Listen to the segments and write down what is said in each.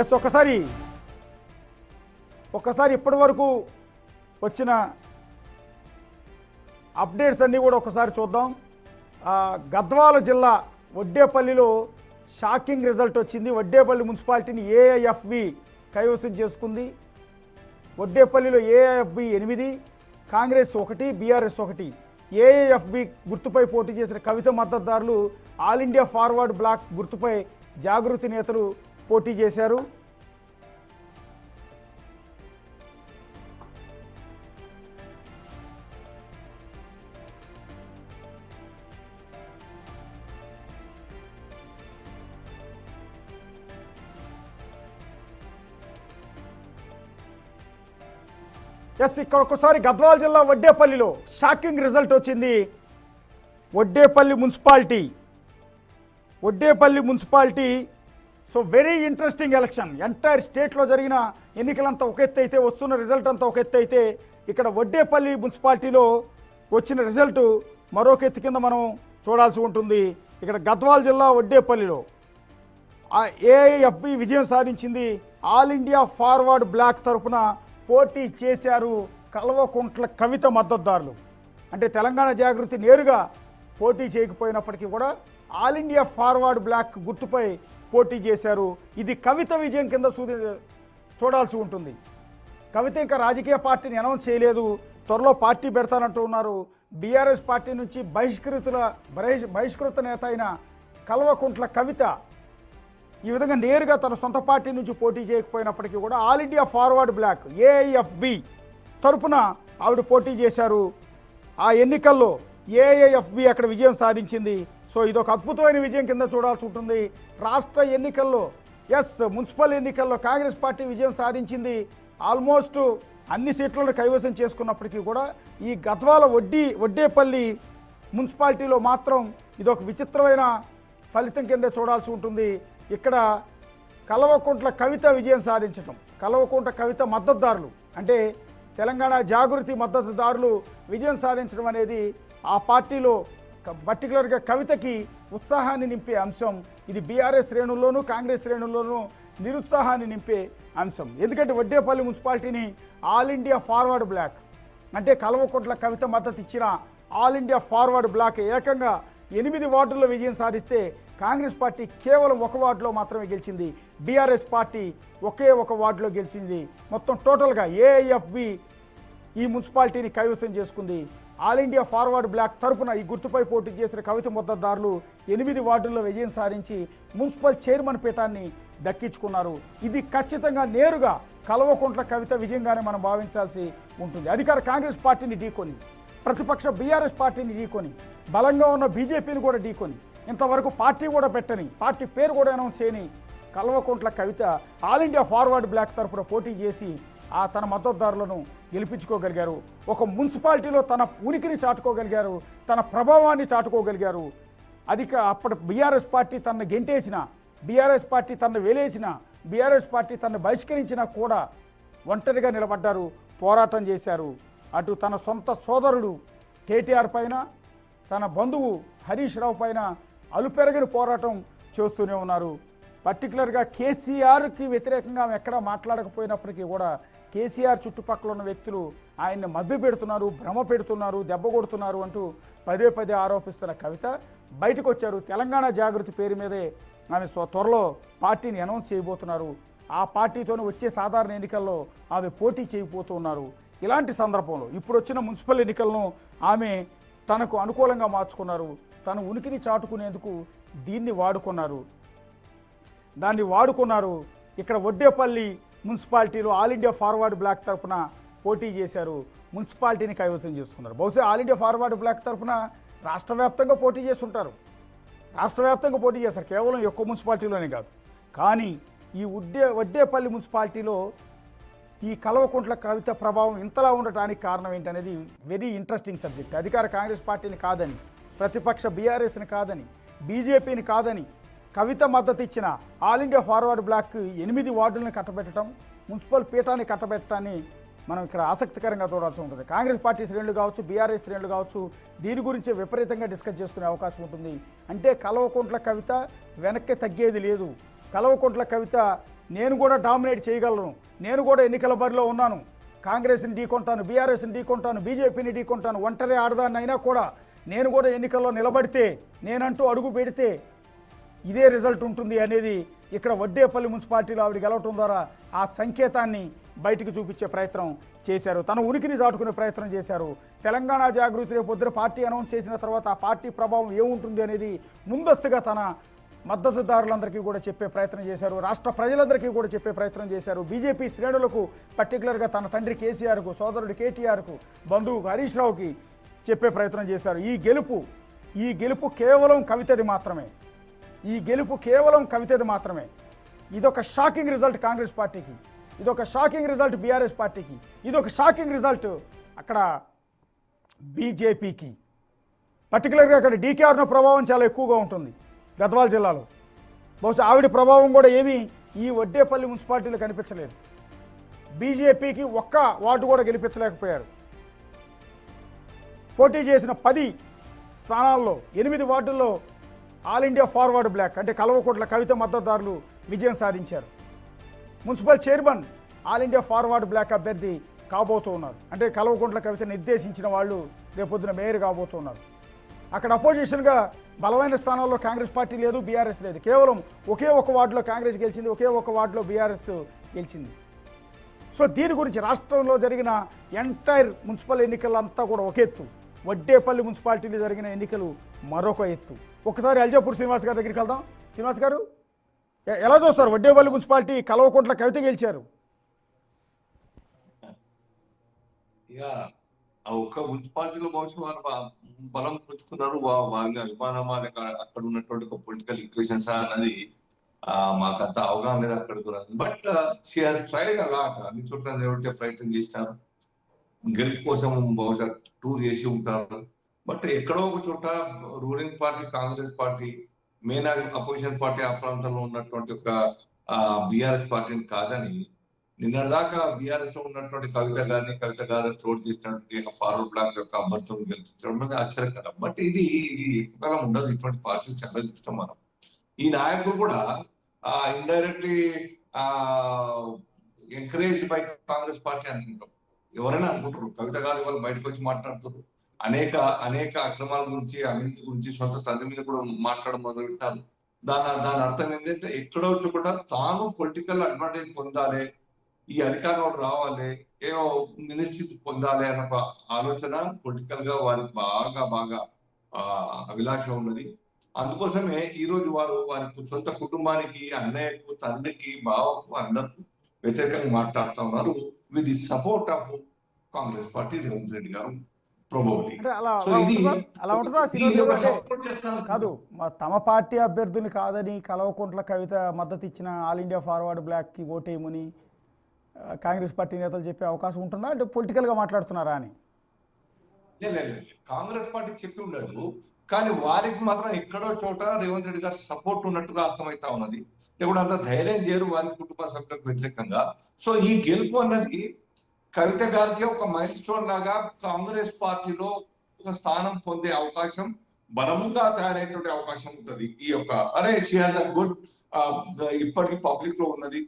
Yes ఒక్కసారి ఇప్పటి వరకు వచ్చిన అప్డేట్స్ అన్నీ కూడా ఒకసారి చూద్దాం. గద్వాల జిల్లా వడ్డేపల్లిలో షాకింగ్ రిజల్ట్ వచ్చింది. వడ్డేపల్లి మున్సిపాలిటీని ఏఐఎఫ్బి కైవసం చేసుకుంది. వడ్డేపల్లిలో ఏఐఎఫ్బి 8, కాంగ్రెస్ 1, బీఆర్ఎస్ 1. ఏఐఎఫ్బి గుర్తుపై పోటీ చేసిన కవిత మద్దతుదారులు ఆల్ ఇండియా ఫార్వర్డ్ బ్లాక్ గుర్తుపై జాగృతి నేతలు పోటీ చేశారు. ఇక్కడ ఒక్కసారి గద్వాల జిల్లా వడ్డేపల్లిలో షాకింగ్ రిజల్ట్ వచ్చింది. Vaddepalli municipality so very interesting election. Entire స్టేట్లో జరిగిన ఎన్నికలంతా ఒక ఎత్తు అయితే, వస్తున్న రిజల్ట్ అంతా ఒక ఎత్తు అయితే, ఇక్కడ వడ్డేపల్లి మున్సిపాలిటీలో వచ్చిన రిజల్ట్ మరొక ఎత్తు కింద మనం చూడాల్సి ఉంటుంది. ఇక్కడ గద్వాల జిల్లా వడ్డేపల్లిలో ఏఐఎఫ్బి విజయం సాధించింది. ఆల్ ఇండియా ఫార్వర్డ్ బ్లాక్ తరఫున పోటీ చేశారు కల్వకుంట్ల కవిత మద్దతుదారులు. అంటే తెలంగాణ జాగృతి నేరుగా పోటీ చేయకపోయినప్పటికీ కూడా ఆల్ ఇండియా ఫార్వర్డ్ బ్లాక్ గుర్తుపై పోటీ చేశారు. ఇది కవిత విజయం కింద చూడాల్సి ఉంటుంది. కవిత ఇంకా రాజకీయ పార్టీని అనౌన్స్ చేయలేదు, త్వరలో పార్టీ పెడతానంటూ ఉన్నారు. బీఆర్ఎస్ పార్టీ నుంచి బహిష్కృత నేత అయిన కల్వకుంట్ల కవిత ఈ విధంగా నేరుగా తన సొంత పార్టీ నుంచి పోటీ చేయకపోయినప్పటికీ కూడా All India forward Bloc AIFB తరపున ఆవిడ పోటీ చేశారు. ఆ ఎన్నికల్లో ఏఐఎఫ్బి అక్కడ విజయం సాధించింది. సో ఇదొక అద్భుతమైన విజయం కింద చూడాల్సి ఉంటుంది. రాష్ట్ర ఎన్నికల్లో మున్సిపల్ ఎన్నికల్లో కాంగ్రెస్ పార్టీ విజయం సాధించింది. ఆల్మోస్ట్ అన్ని సీట్లను కైవసం చేసుకున్నప్పటికీ కూడా ఈ గద్వాల వడ్డేపల్లి మున్సిపాలిటీలో మాత్రం ఇదొక విచిత్రమైన ఫలితం కింద చూడాల్సి ఉంటుంది. ఇక్కడ కల్వకుంట్ల కవిత విజయం సాధించడం, కల్వకుంట్ల కవిత మద్దతుదారులు అంటే తెలంగాణ జాగృతి మద్దతుదారులు విజయం సాధించడం అనేది ఆ పార్టీలో పర్టికులర్గా కవితకి ఉత్సాహాన్ని నింపే అంశం. ఇది బీఆర్ఎస్ శ్రేణుల్లోనూ కాంగ్రెస్ శ్రేణుల్లోనూ నిరుత్సాహాన్ని నింపే అంశం. ఎందుకంటే వడ్డేపల్లి మున్సిపాలిటీని ఆల్ ఇండియా ఫార్వర్డ్ బ్లాక్ అంటే కల్వకుంట్ల కవిత మద్దతు ఇచ్చిన ఆల్ ఇండియా ఫార్వర్డ్ బ్లాక్ ఏకంగా 8 వార్డుల్లో విజయం సాధిస్తే కాంగ్రెస్ పార్టీ కేవలం 1 వార్డులో మాత్రమే గెలిచింది. బీఆర్ఎస్ పార్టీ ఒకే 1 వార్డులో గెలిచింది. మొత్తం టోటల్గా ఏఐఎఫ్బి ఈ మున్సిపాలిటీని కైవసం చేసుకుంది. ఆల్ ఇండియా ఫార్వర్డ్ బ్లాక్ తరపున ఈ గుర్తుపై పోటీ చేసిన కవిత మద్దతుదారులు 8 వార్డుల్లో విజయం సాధించి మున్సిపల్ చైర్మన్ పీఠాన్ని దక్కించుకున్నారు. ఇది ఖచ్చితంగా నేరుగా కల్వకుంట్ల కవిత విజయంగానే మనం భావించాల్సి ఉంటుంది. అధికార కాంగ్రెస్ పార్టీని ఢీకొని, ప్రతిపక్ష బీఆర్ఎస్ పార్టీని ఢీకొని, బలంగా ఉన్న బీజేపీని కూడా ఢీకొని, ఇంతవరకు పార్టీ కూడా పెట్టని, పార్టీ పేరు కూడా అనౌన్స్ చేయని Kalvakuntla Kavitha all India forward black తరపున పోటీ చేసి తన మద్దతుదారులను గెలిపించుకోగలిగారు. ఒక మున్సిపాలిటీలో తన ఉనికిని చాటుకోగలిగారు, తన ప్రభావాన్ని చాటుకోగలిగారు. అప్పటి బీఆర్ఎస్ పార్టీ తనను గెంటేసిన, బీఆర్ఎస్ పార్టీ తనను వేలేసిన, బీఆర్ఎస్ పార్టీ తనను బహిష్కరించినా కూడా ఒంటరిగా నిలబడ్డారు, పోరాటం చేశారు. అటు తన సొంత సోదరుడు కేటీఆర్ పైన, తన బంధువు హరీష్ రావు పైన అలుపెరగని పోరాటం చేస్తూనే ఉన్నారు. పర్టికులర్గా కేసీఆర్కి వ్యతిరేకంగా ఎక్కడా మాట్లాడకపోయినప్పటికీ కూడా కేసీఆర్ చుట్టుపక్కల ఉన్న వ్యక్తులు ఆయన్ని మభ్యపెడుతున్నారు, భ్రమ పెడుతున్నారు, దెబ్బ కొడుతున్నారు అంటూ పదే ఆరోపిస్తున్న కవిత బయటకు వచ్చారు. తెలంగాణ జాగృతి పేరు మీదే ఆమె త్వరలో పార్టీని అనౌన్స్ చేయబోతున్నారు. ఆ పార్టీతోనే వచ్చే సాధారణ ఎన్నికల్లో ఆమె పోటీ చేయబోతున్నారు. ఇలాంటి సందర్భంలో ఇప్పుడు వచ్చిన మున్సిపల్ ఎన్నికలను ఆమె తనకు అనుకూలంగా మార్చుకున్నారు. తన ఉనికిని చాటుకునేందుకు దాన్ని వాడుకున్నారు. ఇక్కడ వడ్డేపల్లి మున్సిపాలిటీలో ఆల్ ఇండియా ఫార్వర్డ్ బ్లాక్ తరఫున పోటీ చేశారు, మున్సిపాలిటీని కైవసం చేసుకున్నారు. బహుశా ఆల్ ఇండియా ఫార్వర్డ్ బ్లాక్ తరఫున రాష్ట్ర వ్యాప్తంగా పోటీ చేస్తుంటారు, కేవలం ఒక్క మున్సిపాలిటీలోనే కాదు. కానీ ఈ వడ్డేపల్లి మున్సిపాలిటీలో ఈ కల్వకుంట్ల కవిత ప్రభావం ఇంతలా ఉండటానికి కారణం ఏంటనేది వెరీ ఇంట్రెస్టింగ్ సబ్జెక్ట్. అధికార కాంగ్రెస్ పార్టీని కాదని, ప్రతిపక్ష బీఆర్ఎస్ని కాదని, బీజేపీని కాదని కవిత మద్దతు ఇచ్చిన ఆల్ ఇండియా ఫార్వర్డ్ బ్లాక్ 8 వార్డులను కట్టబెట్టడం, మున్సిపల్ పీఠాన్ని కట్టబెట్టడాన్ని మనం ఇక్కడ ఆసక్తికరంగా చూడాల్సి ఉంటుంది. కాంగ్రెస్ పార్టీ శ్రేణులు కావచ్చు, బీఆర్ఎస్ శ్రేణులు కావచ్చు, దీని గురించి విపరీతంగా డిస్కస్ చేసుకునే అవకాశం ఉంటుంది. అంటే కల్వకుంట్ల కవిత వెనక్కి తగ్గేది లేదు. కల్వకుంట్ల కవిత నేను కూడా డామినేట్ చేయగలను, నేను కూడా ఎన్నికల బరిలో ఉన్నాను, కాంగ్రెస్ని ఢీకొంటాను, బీఆర్ఎస్ని ఢీకొంటాను, బీజేపీని ఢీకొంటాను, ఒంటరి ఆడదాన్ని అయినా కూడా నేను కూడా ఎన్నికల్లో నిలబడితే, నేనంటూ అడుగు పెడితే ఇదే రిజల్ట్ ఉంటుంది అనేది ఇక్కడ వడ్డేపల్లి మున్సిపాలిటీలో ఆవిడ గెలవటం ద్వారా ఆ సంకేతాన్ని బయటికి చూపించే ప్రయత్నం చేశారు. తన ఉనికిని చాటుకునే ప్రయత్నం చేశారు. తెలంగాణ జాగృతి రేపు పొద్దున పార్టీ అనౌన్స్ చేసిన తర్వాత ఆ పార్టీ ప్రభావం ఏముంటుంది అనేది ముందస్తుగా తన మద్దతుదారులందరికీ కూడా చెప్పే ప్రయత్నం చేశారు. రాష్ట్ర ప్రజలందరికీ కూడా చెప్పే ప్రయత్నం చేశారు. బీజేపీ శ్రేణులకు, పర్టికులర్గా తన తండ్రి కేసీఆర్కు, సోదరుడు కేటీఆర్కు, బంధువు హరీష్ రావుకి చెప్పే ప్రయత్నం చేశారు. ఈ గెలుపు కేవలం కవితది మాత్రమే. ఈ గెలుపు కేవలం కవితది మాత్రమే. ఇదొక షాకింగ్ రిజల్ట్ కాంగ్రెస్ పార్టీకి, ఇదొక షాకింగ్ రిజల్ట్ బీఆర్ఎస్ పార్టీకి, ఇదొక షాకింగ్ రిజల్ట్ అక్కడ బీజేపీకి. పర్టికులర్గా అక్కడ డీకేఆర్న ప్రభావం చాలా ఎక్కువగా ఉంటుంది గద్వాల జిల్లాలో. బహుశా ఆవిడ ప్రభావం కూడా ఏమీ ఈ వడ్డేపల్లి మున్సిపాలిటీలో కనిపించలేదు. బీజేపీకి ఒక్క వార్డు కూడా గెలిపించలేకపోయారు. పోటీ చేసిన 10 స్థానాల్లో 8 వార్డుల్లో ఆల్ ఇండియా ఫార్వర్డ్ బ్లాక్ అంటే కల్వకుంట్ల కవిత మద్దతుదారులు విజయం సాధించారు. Municipal chairman All India forward Bloc అభ్యర్థి కాబోతూ ఉన్నారు. అంటే కల్వకుంట్ల కవిత నిర్దేశించిన వాళ్ళు రేపొద్దున మేయర్ కాబోతున్నారు. అక్కడ అపోజిషన్గా బలమైన స్థానాల్లో కాంగ్రెస్ పార్టీ లేదు, బీఆర్ఎస్ లేదు. కేవలం ఒకే ఒక వార్డులో కాంగ్రెస్ గెలిచింది, ఒకే ఒక వార్డులో బీఆర్ఎస్ గెలిచింది. సో దీని గురించి రాష్ట్రంలో జరిగిన ఎంటైర్ మున్సిపల్ ఎన్నికలంతా కూడా ఒక ఎత్తు, వడ్డేపల్లి మున్సిపాలిటీలో జరిగిన ఎన్నికలు మరొక ఎత్తు. ఒకసారి అల్జాపూర్ శ్రీనివాస్ గారి దగ్గరికి వెళ్దాం. శ్రీనివాస్ గారు, ఎలా చూస్తారు? వడ్డేపల్లి మున్సిపాలిటీ కల్వకుంట్ల కవిత గెలిచారు. ఇక ఆ ఒక్క మున్సిపాలిటీలో బహుశా వారు బలం పుంజుకున్నారు. వారి అభిమానం, అక్కడ ఉన్నటువంటి ఒక పొలిటికల్ ఈక్వేషన్స్ అన్నది మాకంత అవగాహన లేదు అక్కడికి రాదు. But she has tried a lot, అన్ని చోట్ల నిలబెట్టే ప్రయత్నం చేసినారు. గెలుపు కోసం బహుశా టూర్ చేసి ఉంటారు. బట్ ఎక్కడో ఒక చోట ruling party Congress party, main opposition party ఆ ప్రాంతంలో ఉన్నటువంటి ఒక బీఆర్ఎస్ పార్టీని కాదని నిన్నటిదాకా బీఆర్ఎస్ లో ఉన్నటువంటి కవిత గారిని చోటు చేసినటువంటి ఫార్వర్డ్ బ్లాక్ యొక్క అభ్యర్థులను గెలిపించడం అనేది ఆశ్చర్యకరం. బట్ ఇది ఎక్కువకాలం ఉండదు. ఇటువంటి పార్టీ చాలా చూస్తాం మనం. ఈ నాయకులు కూడా indirectly encouraged by Congress party అనుకుంటాం. ఎవరైనా అనుకుంటారు. కవిత గారు వాళ్ళు బయటకు వచ్చి మాట్లాడుతారు. అనేక అక్రమాల గురించి, అవినీతి గురించి, సొంత తండ్రి మీద కూడా మాట్లాడడం మొదలు పెట్టారు. దాని అర్థం ఏంటంటే ఎక్కడో కూడా తాను పొలిటికల్ అడ్వాంటేజ్ పొందాలి, ఈ అధికారంలో రావాలి, ఏదో మినిస్ట్రీ పొందాలి అన్న ఒక ఆలోచన పొలిటికల్ గా వారికి బాగా అభిలాష ఉన్నది. అందుకోసమే ఈ రోజు వారి సొంత కుటుంబానికి, అన్నయ్యకు, తండ్రికి, బావకు అందరికి వ్యతిరేకంగా మాట్లాడుతూ ఉన్నారు with the support of Congress party, Revanth Reddy గారు. అలా ఉంటుందా కాదు, తమ పార్టీ అభ్యర్థుని కాదని కల్వకుంట్ల కవిత మద్దతు ఇచ్చిన ఆల్ ఇండియా ఫార్వర్డ్ బ్లాక్కి ఓటేయమని కాంగ్రెస్ పార్టీ నేతలు చెప్పే అవకాశం ఉంటుందా? అంటే పొలిటికల్గా మాట్లాడుతున్నారా అని? కాంగ్రెస్ పార్టీ చెప్పి ఉండదు, కానీ వారికి మాత్రం ఎక్కడో చోట రేవంత్ రెడ్డి గారు సపోర్ట్ ఉన్నట్టుగా అర్థమవుతా ఉన్నది. లేకుండా అంత ధైర్యం చేయరు వారి కుటుంబ సభ్యులకు వ్యతిరేకంగా. సో ఈ గెలుపు అన్నది కవిత గారికి ఒక మైల్ స్టోన్ లాగా కాంగ్రెస్ పార్టీలో ఒక స్థానం పొందే అవకాశం బలంగా తయారయ్యేటువంటి అవకాశం ఉంటుంది. ఈ యొక్క షీ హాజ్ అ గుడ్ ఇప్పటికీ పబ్లిక్ లో ఉన్నది,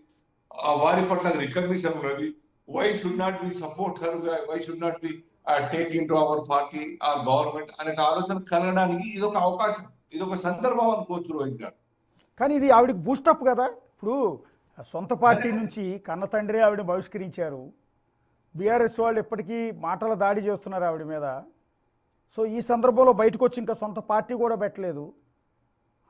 వారి పట్ల రికగ్నిషన్ ఉన్నది. Why should not be support her, why should not be take in to our party, ఆ గవర్నమెంట్ అనే ఆలోచన కలగడానికి ఇది ఒక అవకాశం, ఇది ఒక సందర్భం అనుకోవచ్చు రోహిత్ గారు. కానీ ఇది ఆవిడకి బూస్టప్ కదా. ఇప్పుడు సొంత పార్టీ నుంచి కన్న తండ్రి ఆవిడ బహిష్కరించారు. బీఆర్ఎస్ వాళ్ళు ఎప్పటికీ మాటల దాడి చేస్తున్నారు ఆవిడ మీద. సో ఈ సందర్భంలో బయటకు వచ్చి ఇంకా సొంత పార్టీ కూడా పెట్టలేదు.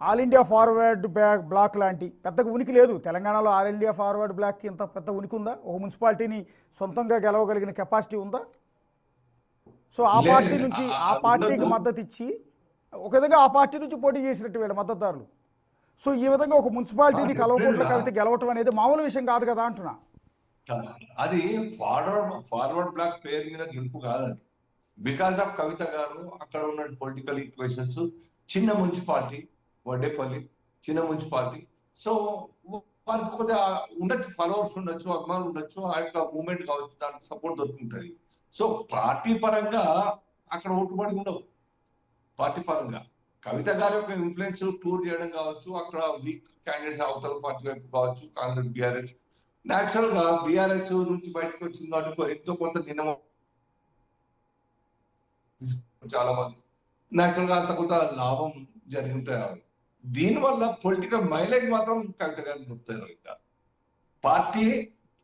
ఆల్ ఇండియా ఫార్వర్డ్ బ్లాక్ లాంటి పెద్దగా ఉనికి లేదు తెలంగాణలో. ఆల్ ఇండియా ఫార్వర్డ్ బ్లాక్కి ఇంత పెద్ద ఉనికి ఉందా? ఒక మున్సిపాలిటీని సొంతంగా గెలవగలిగిన కెపాసిటీ ఉందా? సో ఆ పార్టీ నుంచి ఆ పార్టీకి మద్దతు ఇచ్చి ఒక విధంగా ఆ పార్టీ నుంచి పోటీ చేసినట్టు వీళ్ళ మద్దతుదారులు. సో ఈ విధంగా ఒక మున్సిపాలిటీని కల్వకుంట్ల కవిత గెలవటం అనేది మామూలు విషయం కాదు కదా అంటున్నా. అది ఫార్వర్డ్ బ్లాక్ పేరు మీద గెలుపు కాదండి. బికాస్ ఆఫ్ కవిత గారు, అక్కడ ఉన్న పొలిటికల్ ఈక్వేషన్స్, చిన్న మున్సిపాలిటీ వడ్డేపల్లి, చిన్న మున్సిపాలిటీ. సో వారికి కొద్దిగా ఉండొచ్చు, ఫాలోవర్స్ ఉండొచ్చు, అభిమానులు ఉండొచ్చు, ఆ యొక్క మూమెంట్ కావచ్చు, దానికి సపోర్ట్ దొరుకుంటుంది. సో పార్టీ పరంగా అక్కడ ఓటుబడి ఉండవు పార్టీ పరంగా, కవిత గారి యొక్క ఇన్ఫ్లుయెన్స్ టూర్ చేయడం కావచ్చు, అక్కడ వీక్ క్యాండిడేట్స్ అవతల పార్టీ వైపు కావచ్చు, కాంగ్రెస్ బీఆర్ఎస్ న్యాచురల్ గా బీఆర్ఎస్ నుంచి బయటకు వచ్చింది కాబట్టి ఎంతో కొంత నిన్న చాలా మంది న్యాచురల్ గా అంత కొంత లాభం జరిగి ఉంటాయి. దీనివల్ల పొలిటికల్ మైలేజ్ మాత్రం కవిత గారికి దొరుకుతారు. ఇంకా పార్టీ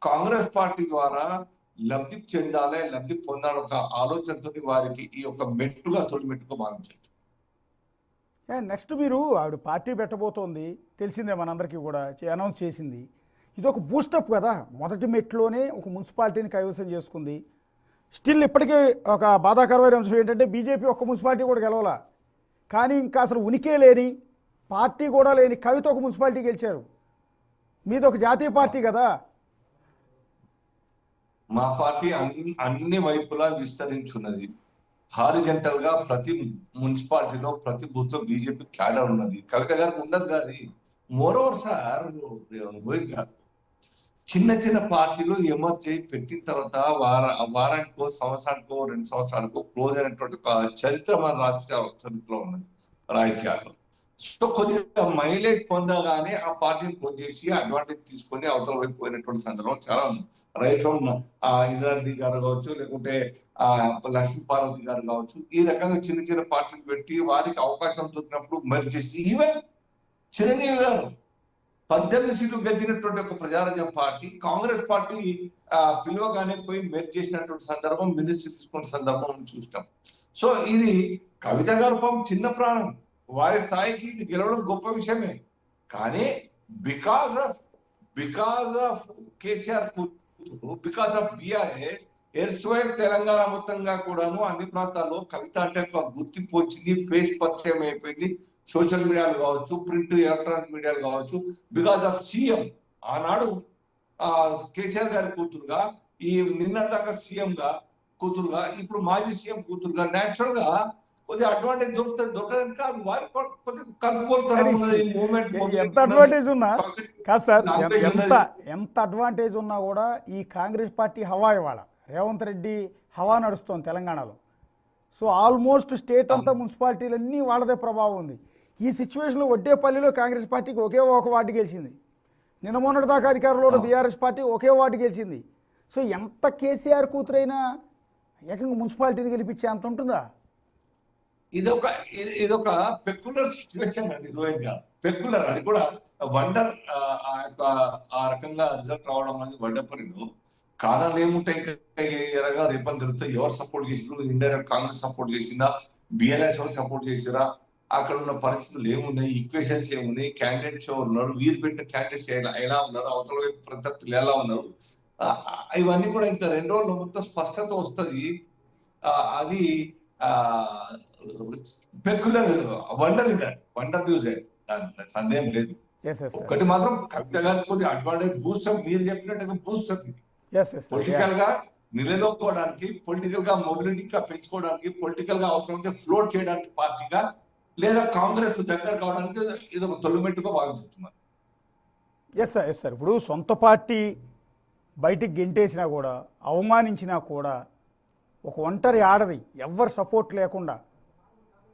కాంగ్రెస్ పార్టీ ద్వారా లబ్ధి చెందాలి, లబ్ధి పొందాలి ఒక ఆలోచనతో వారికి ఈ యొక్క మెట్టుగా తొలి మెట్టుగా భావించవచ్చు. నెక్స్ట్ మీరు ఆవిడ పార్టీ పెట్టబోతోంది తెలిసిందే, మనందరికీ కూడా అనౌన్స్ చేసింది. ఇది ఒక బూస్టప్ కదా, మొదటి మెట్లోనే ఒక మున్సిపాలిటీని కైవసం చేసుకుంది. స్టిల్ ఇప్పటికీ ఒక బాధాకరమైన అంశం ఏంటంటే బీజేపీ ఒక్క మున్సిపాలిటీ కూడా గెలవాల, కానీ ఇంకా అసలు ఉనికే లేని పార్టీ కూడా లేని కవిత ఒక మున్సిపాలిటీ గెలిచారు. మీది ఒక జాతీయ పార్టీ కదా. మా పార్టీ అన్ని వైపులా విస్తరించున్నది. హారిజెంటల్ గా ప్రతి మున్సిపాలిటీలో ప్రతి బూత్ లో బీజేపీ క్యాడర్ ఉన్నది. కవిత గారికి ఉండదు కానీ మోరోవర్ సార్ గోవింద్ గారు చిన్న చిన్న పార్టీలు ఎమర్జ్ చేయి పెట్టిన తర్వాత వారానికో సంవత్సరానికో 2 సంవత్సరానికో క్లోజ్ అయినటువంటి ఒక చరిత్ర మన రాష్ట్ర చరిత్రలో ఉన్నది రాజకీయాల్లో. సో కొద్దిగా మైలేజ్ పొందగానే ఆ పార్టీని క్లోజ్ చేసి అడ్వాంటేజ్ తీసుకొని అవతల వైపు పోయినటువంటి సందర్భం చాలా ఉంది. రైట్ ఫ్రమ్ ఇందిరారెడ్డి గారు కావచ్చు, లేకుంటే లక్ష్మీ పార్వతి గారు కావచ్చు, ఈ రకంగా చిన్న చిన్న పార్టీలు పెట్టి వారికి అవకాశం దొరికినప్పుడు మెర్జ్ చేసి ఈవెన్ చిరంజీవి గారు 18 సీట్లు గెలిచినటువంటి ఒక ప్రజారాజ్యం పార్టీ కాంగ్రెస్ పార్టీ పిలువగానే పోయి మెర్జ్ చేసినటువంటి సందర్భం, మినిస్ట్రీ తీసుకున్న సందర్భం చూస్తాం. సో ఇది కవిత గారు పాపం చిన్న ప్రాణం, వారి స్థాయికి ఇది గెలవడం గొప్ప విషయమే. కానీ because of KCR, because of BRS ఎర్స్వైర్ తెలంగాణ మొత్తంగా కూడాను అన్ని ప్రాంతాల్లో కవిత అంటే ఒక గుర్తింపు వచ్చింది, ఫేస్ పరిచయం అయిపోయింది. సోషల్ మీడియాలు కావచ్చు, ప్రింట్ ఎలక్ట్రానిక్ మీడియాలు కావచ్చు. బికాస్ ఆఫ్ సీఎం ఆనాడు కేసీఆర్ గారి కూతురుగా, ఈ నిన్నటిదాకా సీఎం గా కూతురుగా, ఇప్పుడు మాజీ సీఎం కూతురుగా న్యాచురల్ గా కొద్దిగా అడ్వాంటేజ్ దొరకదని కాదు, వారి కొద్దిగా కలుపుకోలుతారు. ఎంత అడ్వాంటేజ్ ఉన్నా కాదు సార్, ఎంత అడ్వాంటేజ్ ఉన్నా కూడా ఈ కాంగ్రెస్ పార్టీ హవా ఇవాళ రేవంత్ రెడ్డి హవా నడుస్తోంది తెలంగాణలో. సో ఆల్మోస్ట్ స్టేట్ అంతా మున్సిపాలిటీలన్నీ వాళ్ళదే ప్రభావం ఉంది. ఈ సిచ్యువేషన్లో వడ్డేపల్లిలో కాంగ్రెస్ పార్టీకి ఒకే ఒక వార్డు గెలిచింది. నిన్న మొన్నటి దాకా అధికారంలో బీఆర్ఎస్ పార్టీ ఒకే వార్డు గెలిచింది. సో ఎంత కేసీఆర్ కూతురైనా ఏకంగా మున్సిపాలిటీని గెలిపించే అంత ఉంటుందా? ఇదొక పెక్యులర్ సిచ్యువేషన్ అండి రోహిత్ గారు. పెక్యులర్, అది కూడా వండర్. ఆ రకంగా రిజల్ట్ రావడం అనేది వడ్డేపల్లిలో కారణాలు ఏముంటాయి? ఇంకా ఎరగా రేపని తిరుగుతాయి. ఎవరు సపోర్ట్ చేసినారు? ఇండైరెక్ట్ కాంగ్రెస్ సపోర్ట్ చేసిందా, బీఆర్ఎస్ వాళ్ళు సపోర్ట్ చేసిరా? అక్కడ ఉన్న పరిస్థితులు ఏమున్నాయి, ఈక్వేషన్స్ ఏమున్నాయి, క్యాండిడేట్స్ ఎవరు ఉన్నారు, వీరు పెట్టిన క్యాండిడేట్స్ ఎలా ఉన్నారు, అవతల వైపు ప్రత్యర్థులు ఎలా ఉన్నారు, ఇవన్నీ కూడా ఇంకా 2 రోజులు మొత్తం స్పష్టత వస్తుంది. అది పెక్యులర్ వండర్ న్యూస్, దాంట్లో సందేహం లేదు. ఒకటి మాత్రం కవిత గారికి కొద్దిగా అడ్వాంటేజ్ బూస్టప్, మీరు చెప్పినట్టుగా బూస్టప్ ఇది పొలిటికల్ గా నిలదొక్కుకోవడానికి, పొలిటికల్ గా మొబిలిటీగా పెంచుకోవడానికి, పొలిటికల్ గా అవసరమైతే ఫ్లోట్ చేయడానికి పార్టీగా, లేదా కాంగ్రెస్ కు దగ్గర కావడానికి ఇది ఒక తొలిమెట్టుగా భావించుతున్నారు. Yes sir. ఇప్పుడు సొంత పార్టీ బయటికి గెంటేసినా కూడా, అవమానించినా కూడా, ఒక ఒంటరి ఆడది ఎవ్వరు సపోర్ట్ లేకుండా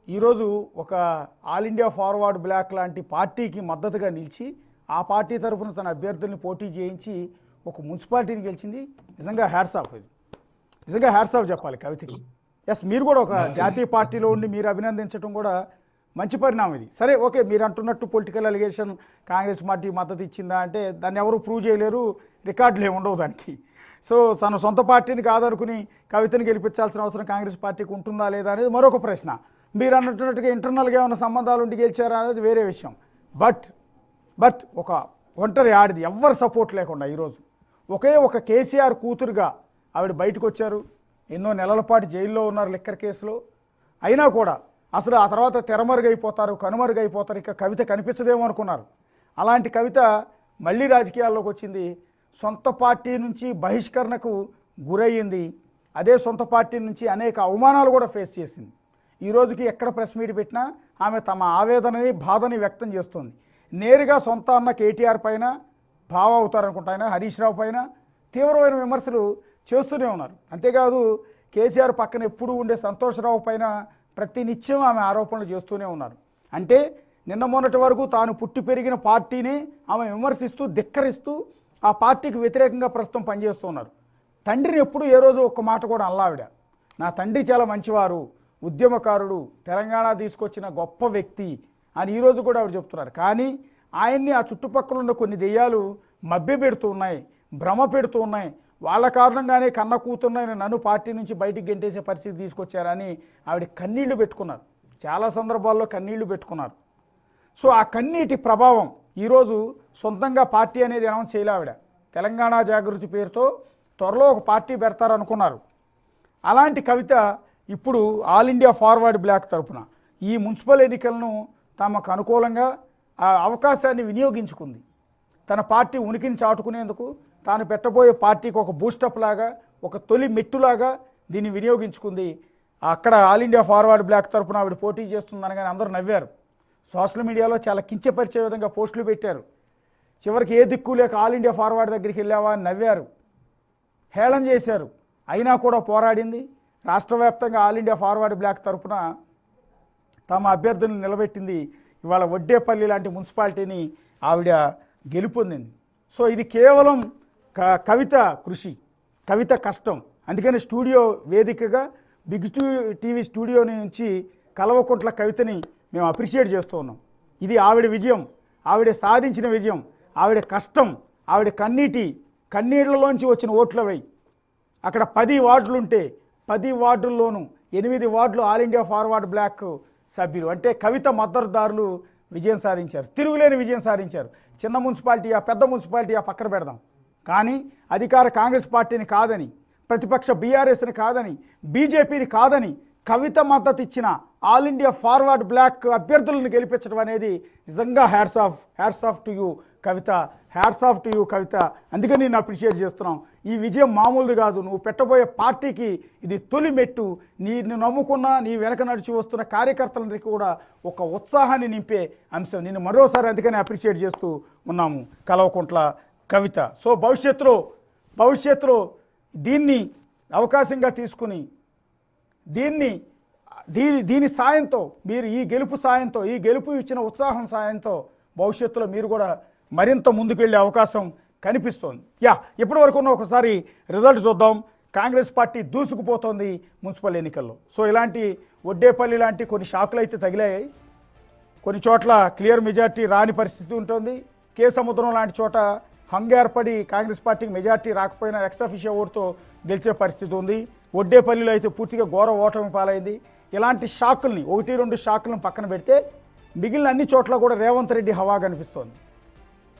ఈరోజు ఒక ఆల్ ఇండియా ఫార్వర్డ్ బ్లాక్ లాంటి పార్టీకి మద్దతుగా నిలిచి ఆ పార్టీ తరఫున తన అభ్యర్థుల్ని పోటీ చేయించి ఒక మున్సిపాలిటీని గెలిచింది. నిజంగా హ్యాట్స్ ఆఫ్. ఇది నిజంగా హ్యాట్స్ ఆఫ్ చెప్పాలి కవితకి. ఎస్, మీరు కూడా ఒక జాతీయ పార్టీలో ఉండి మీరు అభినందించడం కూడా మంచి పరిణామం ఇది. సరే, ఓకే, మీరు అంటున్నట్టు పొలిటికల్ అలిగేషన్ కాంగ్రెస్ పార్టీ మద్దతు ఇచ్చిందా అంటే దాన్ని ఎవరు ప్రూవ్ చేయలేరు, రికార్డులు ఏమి ఉండవు దానికి. సో తన సొంత పార్టీని కాదనుకుని కవితని గెలిపించాల్సిన అవసరం కాంగ్రెస్ పార్టీకి ఉంటుందా లేదా అనేది మరొక ప్రశ్న. మీరు అన్నట్టుగా ఇంటర్నల్గా ఉన్న సంబంధాలు ఉండి గెలిచారా అనేది వేరే విషయం. బట్ ఒక ఒంటరి ఆడిది ఎవ్వరు సపోర్ట్ లేకుండా ఈరోజు ఒకే ఒక కేసీఆర్ కూతురుగా ఆవిడ బయటకు వచ్చారు. ఎన్నో నెలల పాటు జైల్లో ఉన్నారు లిక్కర్ కేసులో. అయినా కూడా అసలు ఆ తర్వాత తెరమరుగైపోతారు, కనుమరుగైపోతారు, ఇక కవిత కనిపించదేమో అనుకున్నారు. అలాంటి కవిత మళ్ళీ రాజకీయాల్లోకి వచ్చింది. సొంత పార్టీ నుంచి బహిష్కరణకు గురయ్యింది. అదే సొంత పార్టీ నుంచి అనేక అవమానాలు కూడా ఫేస్ చేసింది. ఈ రోజుకి ఎక్కడ ప్రెస్ మీట్ పెట్టినా ఆమె తమ ఆవేదనని, బాధని వ్యక్తం చేస్తుంది. నేరుగా సొంత అన్న కేటీఆర్ పైన భావ అవుతారనుకుంటా, ఆయన హరీష్ రావు పైన తీవ్రమైన విమర్శలు చేస్తూనే ఉన్నారు. అంతేకాదు కేసీఆర్ పక్కన ఎప్పుడూ ఉండే సంతోషరావు పైన ప్రతి నిత్యం ఆమె ఆరోపణలు చేస్తూనే ఉన్నారు. అంటే నిన్న మొన్నటి వరకు తాను పుట్టి పెరిగిన పార్టీని ఆమె విమర్శిస్తూ ధిక్కరిస్తూ ఆ పార్టీకి వ్యతిరేకంగా ప్రస్తుతం పనిచేస్తున్నారు. తండ్రిని ఎప్పుడు ఏ రోజు ఒక్క మాట కూడా అల్లావిడ. నా తండ్రి చాలా మంచివారు, ఉద్యమకారుడు, తెలంగాణ తీసుకొచ్చిన గొప్ప వ్యక్తి అని ఈరోజు కూడా ఆవిడ చెప్తున్నారు. కానీ ఆయన్ని ఆ చుట్టుపక్కల ఉన్న కొన్ని దెయ్యాలు మభ్యపెడుతూ ఉన్నాయి, భ్రమ పెడుతూ ఉన్నాయి. వాళ్ళ కారణంగానే కన్న కూతున్నాయని నన్ను పార్టీ నుంచి బయటికి గెంటేసే పరిస్థితి తీసుకొచ్చారని ఆవిడ కన్నీళ్లు పెట్టుకున్నారు. చాలా సందర్భాల్లో కన్నీళ్లు పెట్టుకున్నారు. సో ఆ కన్నీటి ప్రభావం ఈరోజు సొంతంగా పార్టీ అనేది అనౌన్స్ చేయలే ఆవిడ. తెలంగాణ జాగృతి పేరుతో త్వరలో ఒక పార్టీ పెడతారనుకున్నారు. అలాంటి కవిత ఇప్పుడు ఆల్ ఇండియా ఫార్వర్డ్ బ్లాక్ తరఫున ఈ మున్సిపల్ ఎన్నికలను తమకు అనుకూలంగా ఆ అవకాశాన్ని వినియోగించుకుంది. తన పార్టీ ఉనికిని చాటుకునేందుకు తాను పెట్టబోయే పార్టీకి ఒక బూస్టప్ లాగా, ఒక తొలి మెట్టులాగా దీన్ని వినియోగించుకుంది. అక్కడ ఆల్ ఇండియా ఫార్వర్డ్ బ్లాక్ తరఫున ఆవిడ పోటీ చేస్తుందనగానే అందరూ నవ్వారు. సోషల్ మీడియాలో చాలా కించపరిచే విధంగా పోస్టులు పెట్టారు. చివరికి ఏ దిక్కు లేక ఆల్ ఇండియా ఫార్వర్డ్ దగ్గరికి వెళ్ళావా అని నవ్వారు, హేళన చేశారు. అయినా కూడా పోరాడింది. రాష్ట్ర వ్యాప్తంగా ఆల్ ఇండియా ఫార్వర్డ్ బ్లాక్ తరఫున తమ అభ్యర్థులను నిలబెట్టింది. ఇవాళ వడ్డేపల్లి లాంటి మున్సిపాలిటీని ఆవిడ గెలుపొందింది. సో ఇది కేవలం కవిత కృషి, కవిత కష్టం. అందుకని స్టూడియో వేదికగా బిగ్ టీవీ స్టూడియో నుంచి కల్వకుంట్ల కవితని మేము అప్రిషియేట్ చేస్తూ ఉన్నాం. ఇది ఆవిడ విజయం, ఆవిడ సాధించిన విజయం, ఆవిడ కష్టం, ఆవిడ కన్నీళ్లలోంచి వచ్చిన ఓట్లవై. అక్కడ 10 వార్డులు ఉంటే 10 వార్డుల్లోనూ 8 వార్డులు ఆల్ ఇండియా ఫార్వర్డ్ బ్లాక్ సభ్యులు అంటే కవిత మద్దతుదారులు విజయం సాధించారు, తిరుగులేని విజయం సాధించారు. చిన్న మున్సిపాలిటీయా పెద్ద మున్సిపాలిటీయా పక్కన పెడదాం, కానీ అధికార కాంగ్రెస్ పార్టీని కాదని, ప్రతిపక్ష బీఆర్ఎస్ని కాదని, బీజేపీని కాదని కవిత మద్దతు ఇచ్చిన ఆల్ ఇండియా ఫార్వర్డ్ బ్లాక్ అభ్యర్థులను గెలిపించడం అనేది నిజంగా hats off to you Kavitha, hats off to you Kavitha. అందుకని నేను అప్రిషియేట్ చేస్తున్నాం. ఈ విజయం మామూలుది కాదు. నువ్వు పెట్టబోయే పార్టీకి ఇది తొలి మెట్టు. నిన్ను నమ్ముకున్న, నీ వెనక నడిచి వస్తున్న కార్యకర్తలందరికీ కూడా ఒక ఉత్సాహాన్ని నింపే అంశం. నేను మరోసారి అందుకని అప్రిషియేట్ చేస్తూ ఉన్నాము కల్వకుంట్ల కవిత. సో భవిష్యత్తులో దీన్ని అవకాశంగా తీసుకుని దీని సాయంతో మీరు ఈ గెలుపు ఇచ్చిన ఉత్సాహం సాయంతో భవిష్యత్తులో మీరు కూడా మరింత ముందుకెళ్ళే అవకాశం కనిపిస్తోంది. ఇప్పటి వరకు ఒకసారి రిజల్ట్ చూద్దాం. కాంగ్రెస్ పార్టీ దూసుకుపోతోంది మున్సిపల్ ఎన్నికల్లో. సో ఇలాంటి వడ్డేపల్లి లాంటి కొన్ని షాకులు అయితే తగిలాయి. కొన్ని చోట్ల క్లియర్ మెజార్టీ రాని పరిస్థితి ఉంటుంది. కే సముద్రం లాంటి చోట హంగేర్పడి కాంగ్రెస్ పార్టీకి మెజార్టీ రాకపోయినా ఎక్స్అఫిషియో ఓటుతో గెలిచే పరిస్థితి ఉంది. వడ్డేపల్లిలో అయితే పూర్తిగా ఘోర ఓటమి పాలైంది. ఇలాంటి షాకుల్ని 1-2 షాకులను పక్కన పెడితే మిగిలిన అన్ని చోట్ల కూడా రేవంత్ రెడ్డి హవా కనిపిస్తోంది.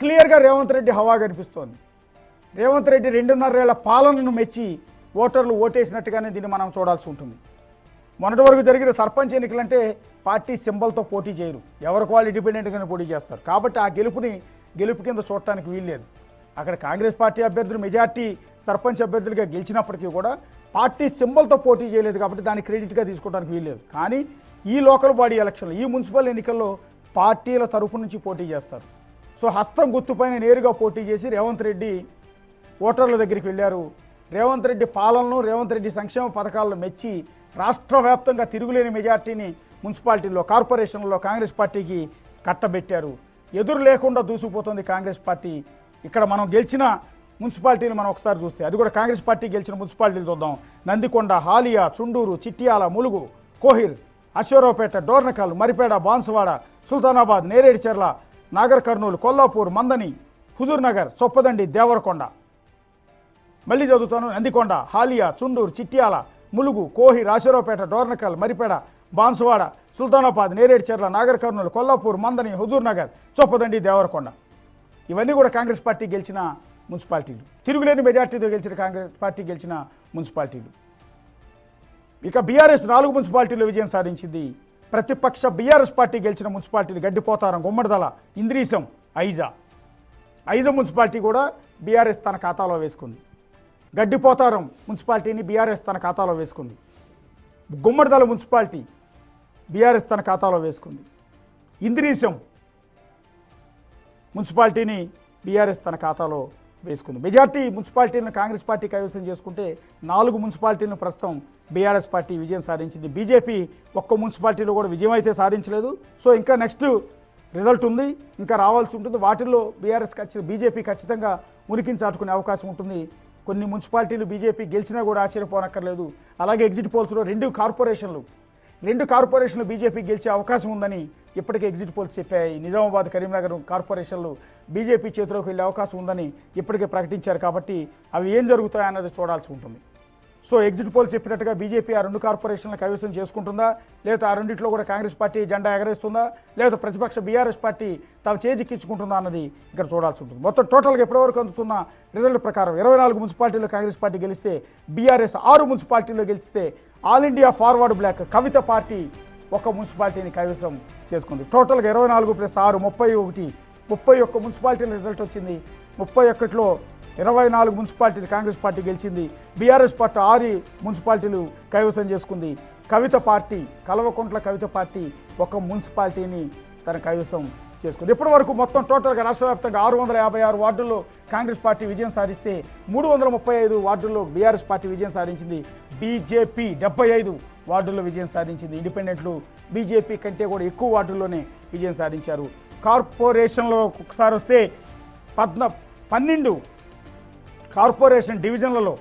క్లియర్గా రేవంత్ రెడ్డి హవా కనిపిస్తోంది. రేవంత్ రెడ్డి 2.5 ఏళ్ల పాలనను మెచ్చి ఓటర్లు ఓటేసినట్టుగానే దీన్ని మనం చూడాల్సి ఉంటుంది. మొన్నటి వరకు జరిగిన సర్పంచ్ ఎన్నికలంటే పార్టీ సింబల్తో పోటీ చేయరు, ఎవరికి వాళ్ళు ఇండిపెండెంట్గానే పోటీ చేస్తారు. కాబట్టి ఆ గెలుపు కింద చూడటానికి వీల్లేదు. అక్కడ కాంగ్రెస్ పార్టీ అభ్యర్థులు మెజార్టీ సర్పంచ్ అభ్యర్థులుగా గెలిచినప్పటికీ కూడా పార్టీ సింబల్తో పోటీ చేయలేదు కాబట్టి దాన్ని క్రెడిట్గా తీసుకోవడానికి వీల్లేదు. కానీ ఈ లోకల్ బాడీ ఎలక్షన్లు, ఈ మున్సిపల్ ఎన్నికల్లో పార్టీల తరపు నుంచి పోటీ చేస్తారు. సో హస్తం గుర్తుపైన నేరుగా పోటీ చేసి రేవంత్ రెడ్డి ఓటర్ల దగ్గరికి వెళ్ళారు. రేవంత్ రెడ్డి పాలనను, రేవంత్ రెడ్డి సంక్షేమ పథకాలను మెచ్చి రాష్ట్ర వ్యాప్తంగా తిరుగులేని మెజార్టీని మున్సిపాలిటీల్లో, కార్పొరేషన్లలో కాంగ్రెస్ పార్టీకి కట్టబెట్టారు. ఎదురు లేకుండా దూసుకుపోతుంది కాంగ్రెస్ పార్టీ. ఇక్కడ మనం గెలిచిన మున్సిపాలిటీని మనం ఒకసారి చూస్తే అది కూడా కాంగ్రెస్ పార్టీ గెలిచిన మున్సిపాలిటీలు చూద్దాం. నందికొండ, హాలియా, చుండూరు, చిట్యాల, ములుగు, కోహిర్, అశ్వరావుపేట, డోర్నకల్, మరిపేడ, బాన్సువాడ, సుల్తానాబాద్, నేరేడుచెర్ల, నాగర్ కర్నూలు, కొల్లాపూర్, మందని, హుజూర్ నగర్, చొప్పదండి, దేవరకొండ. మళ్ళీ చదువుతాను. నందికొండ, హాలియా, చుండూరు, చిట్యాల, ములుగు, కోహిర్, అశ్వరావుపేట, డోర్నకల్, మరిపేడ, బాన్సువాడ, సుల్తానాబాద్, నేరేడుచెర్ల, నాగర్ కర్నూలు, కొల్లాపూర్, మందని, హుజూర్ నగర్, చొప్పదండి, దేవరకొండ. ఇవన్నీ కూడా కాంగ్రెస్ పార్టీ గెలిచిన మున్సిపాలిటీలు, తిరుగులేని మెజార్టీతో గెలిచిన కాంగ్రెస్ పార్టీ గెలిచిన మున్సిపాలిటీలు. ఇక బీఆర్ఎస్ 4 మున్సిపాలిటీల్లో విజయం సాధించింది. ప్రతిపక్ష బీఆర్ఎస్ పార్టీ గెలిచిన మున్సిపాలిటీలు గడ్డిపోతారం, గుమ్మడిదల, ఇంద్రీసం, ఐజా మున్సిపాలిటీ కూడా బీఆర్ఎస్ తన ఖాతాలో వేసుకుంది. గడ్డిపోతారం మున్సిపాలిటీని బీఆర్ఎస్ తన ఖాతాలో వేసుకుంది. గుమ్మడిదల మున్సిపాలిటీ బీఆర్ఎస్ తన ఖాతాలో వేసుకుంది. ఇంద్రీసం మున్సిపాలిటీని బీఆర్ఎస్ తన ఖాతాలో వేసుకుంది. మెజార్టీ మున్సిపాలిటీలను కాంగ్రెస్ పార్టీ కైవసం చేసుకుంటే 4 మున్సిపాలిటీలను ప్రస్తుతం బీఆర్ఎస్ పార్టీ విజయం సాధించింది. బీజేపీ ఒక్క మున్సిపాలిటీలో కూడా విజయం అయితే సాధించలేదు. సో ఇంకా నెక్స్ట్ రిజల్ట్ ఉంది, ఇంకా రావాల్సి ఉంటుంది. వాటిల్లో బీజేపీ ఖచ్చితంగా ఉనికిని చాటుకునే అవకాశం ఉంటుంది. కొన్ని మున్సిపాలిటీలు బీజేపీ గెలిచినా కూడా ఆశ్చర్యపోనక్కర్లేదు. అలాగే ఎగ్జిట్ పోల్స్లో 2 కార్పొరేషన్లు బీజేపీ గెలిచే అవకాశం ఉందని ఇప్పటికే ఎగ్జిట్ పోల్స్ చెప్పాయి. నిజామాబాద్, కరీంనగర్ కార్పొరేషన్లు బీజేపీ చేతిలోకి వెళ్ళే అవకాశం ఉందని ఇప్పటికే ప్రకటించారు. కాబట్టి అవి ఏం జరుగుతాయన్నది చూడాల్సి ఉంటుంది. సో ఎగ్జిట్ పోల్స్ చెప్పినట్టుగా బీజేపీ ఆ 2 కార్పొరేషన్లు కైవసం చేసుకుంటుందా, లేదా ఆ రెండిట్లో కూడా కాంగ్రెస్ పార్టీ జెండా ఎగరేస్తుందా, లేదా ప్రతిపక్ష బీఆర్ఎస్ పార్టీ తాము చేజిక్కించుకుంటుందా అన్నది ఇక్కడ చూడాల్సి ఉంటుంది. మొత్తం టోటల్గా ఇప్పటివరకు అందుతున్న రిజల్ట్ ప్రకారం 24 మున్సిపాలిటీలో కాంగ్రెస్ పార్టీ గెలిస్తే, బీఆర్ఎస్ 6 మున్సిపాలిటీలో గెలిస్తే, ఆల్ ఇండియా ఫార్వర్డ్ బ్లాక్ కవిత పార్టీ ఒక మున్సిపాలిటీని కైవసం చేసుకుంది. టోటల్గా 24 + 6 31 మున్సిపాలిటీల రిజల్ట్ వచ్చింది. 31లో 24 మున్సిపాలిటీలు కాంగ్రెస్ పార్టీ గెలిచింది. బీఆర్ఎస్ పార్టీ 6 మున్సిపాలిటీలు కైవసం చేసుకుంది. కవిత పార్టీ, కల్వకుంట్ల కవిత పార్టీ ఒక మున్సిపాలిటీని తన కైవసం చేసుకుంది. ఇప్పటి వరకు మొత్తం టోటల్గా రాష్ట్ర వ్యాప్తంగా 656 వార్డుల్లో కాంగ్రెస్ పార్టీ విజయం సాధిస్తే 335 వార్డుల్లో బీఆర్ఎస్ పార్టీ విజయం సాధించింది. బీజేపీ 75 వార్డుల్లో విజయం సాధించింది. ఇండిపెండెంట్లు బీజేపీ కంటే కూడా ఎక్కువ వార్డుల్లోనే విజయం సాధించారు. కార్పొరేషన్లో ఒకసారి వస్తే 12 కార్పొరేషన్ డివిజన్లలో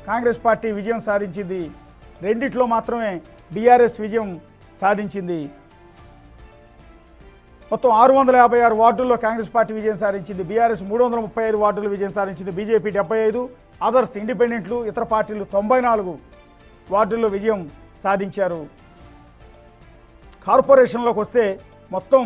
కాంగ్రెస్ పార్టీ విజయం సాధించింది. 2 మాత్రమే బీఆర్ఎస్ విజయం సాధించింది. మొత్తం 656 వార్డుల్లో కాంగ్రెస్ పార్టీ విజయం సాధించింది. బీఆర్ఎస్ 335 వార్డులు విజయం సాధించింది. బీజేపీ 75, అదర్స్ ఇండిపెండెంట్లు ఇతర పార్టీలు 94 వార్డుల్లో విజయం సాధించారు. కార్పొరేషన్లోకి వస్తే మొత్తం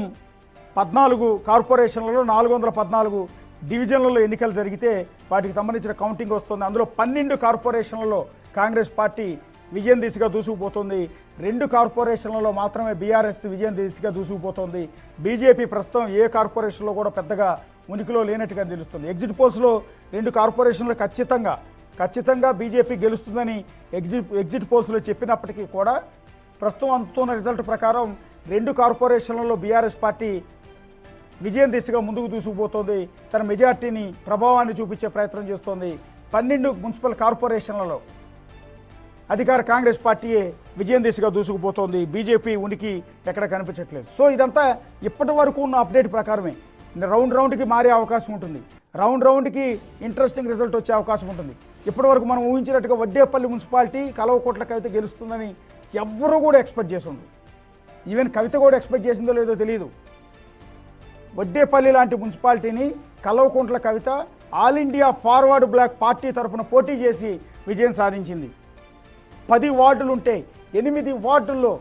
14 కార్పొరేషన్లలో 414 డివిజన్లలో ఎన్నికలు జరిగితే వాటికి సంబంధించిన కౌంటింగ్ వస్తుంది. అందులో 12 కార్పొరేషన్లలో కాంగ్రెస్ పార్టీ విజయం దిశగా దూసుకుపోతుంది. 2 కార్పొరేషన్లలో మాత్రమే బీఆర్ఎస్ విజయం దిశగా దూసుకుపోతుంది. బీజేపీ ప్రస్తుతం ఏ కార్పొరేషన్లో కూడా పెద్దగా ఉనికిలో లేనట్టుగా తెలుస్తుంది. ఎగ్జిట్ పోల్స్లో 2 కార్పొరేషన్లు ఖచ్చితంగా బీజేపీ గెలుస్తుందని ఎగ్జిట్ పోల్స్లో చెప్పినప్పటికీ కూడా ప్రస్తుతం అందుతున్న రిజల్ట్ ప్రకారం 2 కార్పొరేషన్లలో బీఆర్ఎస్ పార్టీ విజయం దిశగా ముందుకు దూసుకుపోతుంది. తన మెజార్టీని ప్రభావాన్ని చూపించే ప్రయత్నం చేస్తోంది. 12 మున్సిపల్ కార్పొరేషన్లలో అధికార కాంగ్రెస్ పార్టీయే విజయం దిశగా దూసుకుపోతోంది. బీజేపీ ఉనికి ఎక్కడ కనిపించట్లేదు. సో ఇదంతా ఇప్పటి వరకు ఉన్న అప్డేట్ ప్రకారమే. రౌండ్కి మారే అవకాశం ఉంటుంది. రౌండ్కి ఇంట్రెస్టింగ్ రిజల్ట్ వచ్చే అవకాశం ఉంటుంది. ఇప్పటి వరకు మనం ఊహించినట్టుగా వడ్డేపల్లి మున్సిపాలిటీ కల్వకుంట్ల కవిత గెలుస్తుందని ఎవ్వరూ కూడా ఎక్స్పెక్ట్ చేసి ఉండరు. ఈవెన్ కవిత కూడా ఎక్స్పెక్ట్ చేసిందో లేదో తెలియదు. వడ్డేపల్లి లాంటి మున్సిపాలిటీని Kalvakuntla Kavitha all India forward block party తరఫున పోటీ చేసి విజయం సాధించింది. 10 వార్డులు ఉంటే 8 వార్డుల్లో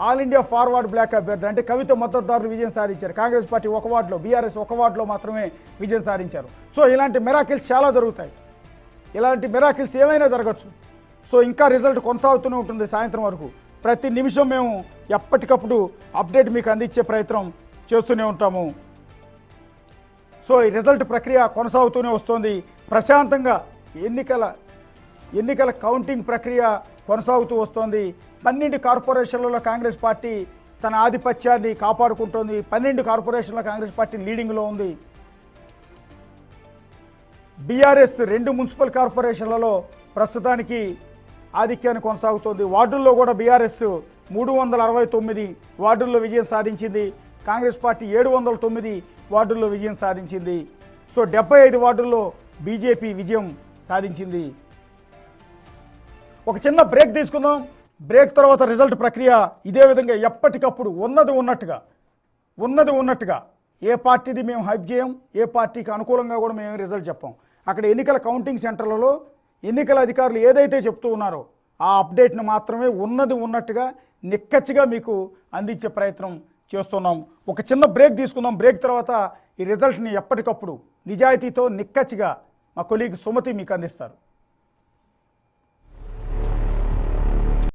ఆల్ ఇండియా ఫార్వర్డ్ బ్లాక్ అభ్యర్థి అంటే కవిత మద్దతుదారులు విజయం సాధించారు. కాంగ్రెస్ పార్టీ 1 వార్డులో, బీఆర్ఎస్ 1 వార్డులో మాత్రమే విజయం సాధించారు. సో ఇలాంటి మిరాకిల్స్ చాలా జరుగుతాయి. ఇలాంటి మిరాకిల్స్ ఏమైనా జరగచ్చు. సో ఇంకా రిజల్ట్ కొనసాగుతూనే ఉంటుంది సాయంత్రం వరకు. ప్రతి నిమిషం మేము ఎప్పటికప్పుడు అప్డేట్ మీకు అందించే ప్రయత్నం చేస్తూనే ఉంటాము. సో ఈ రిజల్ట్ ప్రక్రియ కొనసాగుతూనే వస్తుంది. ప్రశాంతంగా ఎన్నికల కౌంటింగ్ ప్రక్రియ కొనసాగుతూ వస్తోంది. 12 కార్పొరేషన్లలో కాంగ్రెస్ పార్టీ తన ఆధిపత్యాన్ని కాపాడుకుంటోంది. 12 కార్పొరేషన్ల కాంగ్రెస్ పార్టీ లీడింగ్లో ఉంది. బీఆర్ఎస్ 2 మున్సిపల్ కార్పొరేషన్లలో ప్రస్తుతానికి ఆధిక్యాన్ని కొనసాగుతోంది. వార్డుల్లో కూడా బీఆర్ఎస్ 369 వార్డుల్లో విజయం సాధించింది. కాంగ్రెస్ పార్టీ 709 వార్డుల్లో విజయం సాధించింది. సో 75 వార్డుల్లో బీజేపీ విజయం సాధించింది. ఒక చిన్న బ్రేక్ తీసుకుందాం. బ్రేక్ తర్వాత రిజల్ట్ ప్రక్రియ ఇదే విధంగా ఎప్పటికప్పుడు ఉన్నది ఉన్నట్టుగా ఏ పార్టీది మేము హైప్ చేయం, ఏ పార్టీకి అనుకూలంగా కూడా మేము రిజల్ట్ చెప్పాం. అక్కడ ఎన్నికల కౌంటింగ్ సెంటర్లలో ఎన్నికల అధికారులు ఏదైతే చెప్తూ ఉన్నారో ఆ అప్డేట్ను మాత్రమే ఉన్నట్టుగా నిక్కచ్చిగా మీకు అందించే ప్రయత్నం చేస్తున్నాం. ఒక చిన్న బ్రేక్ తీసుకుందాం. బ్రేక్ తర్వాత ఈ రిజల్ట్ని ఎప్పటికప్పుడు నిజాయితీతో నిక్కచ్చిగా మా కొలీగ్ సుమతి మీకు అందిస్తారు.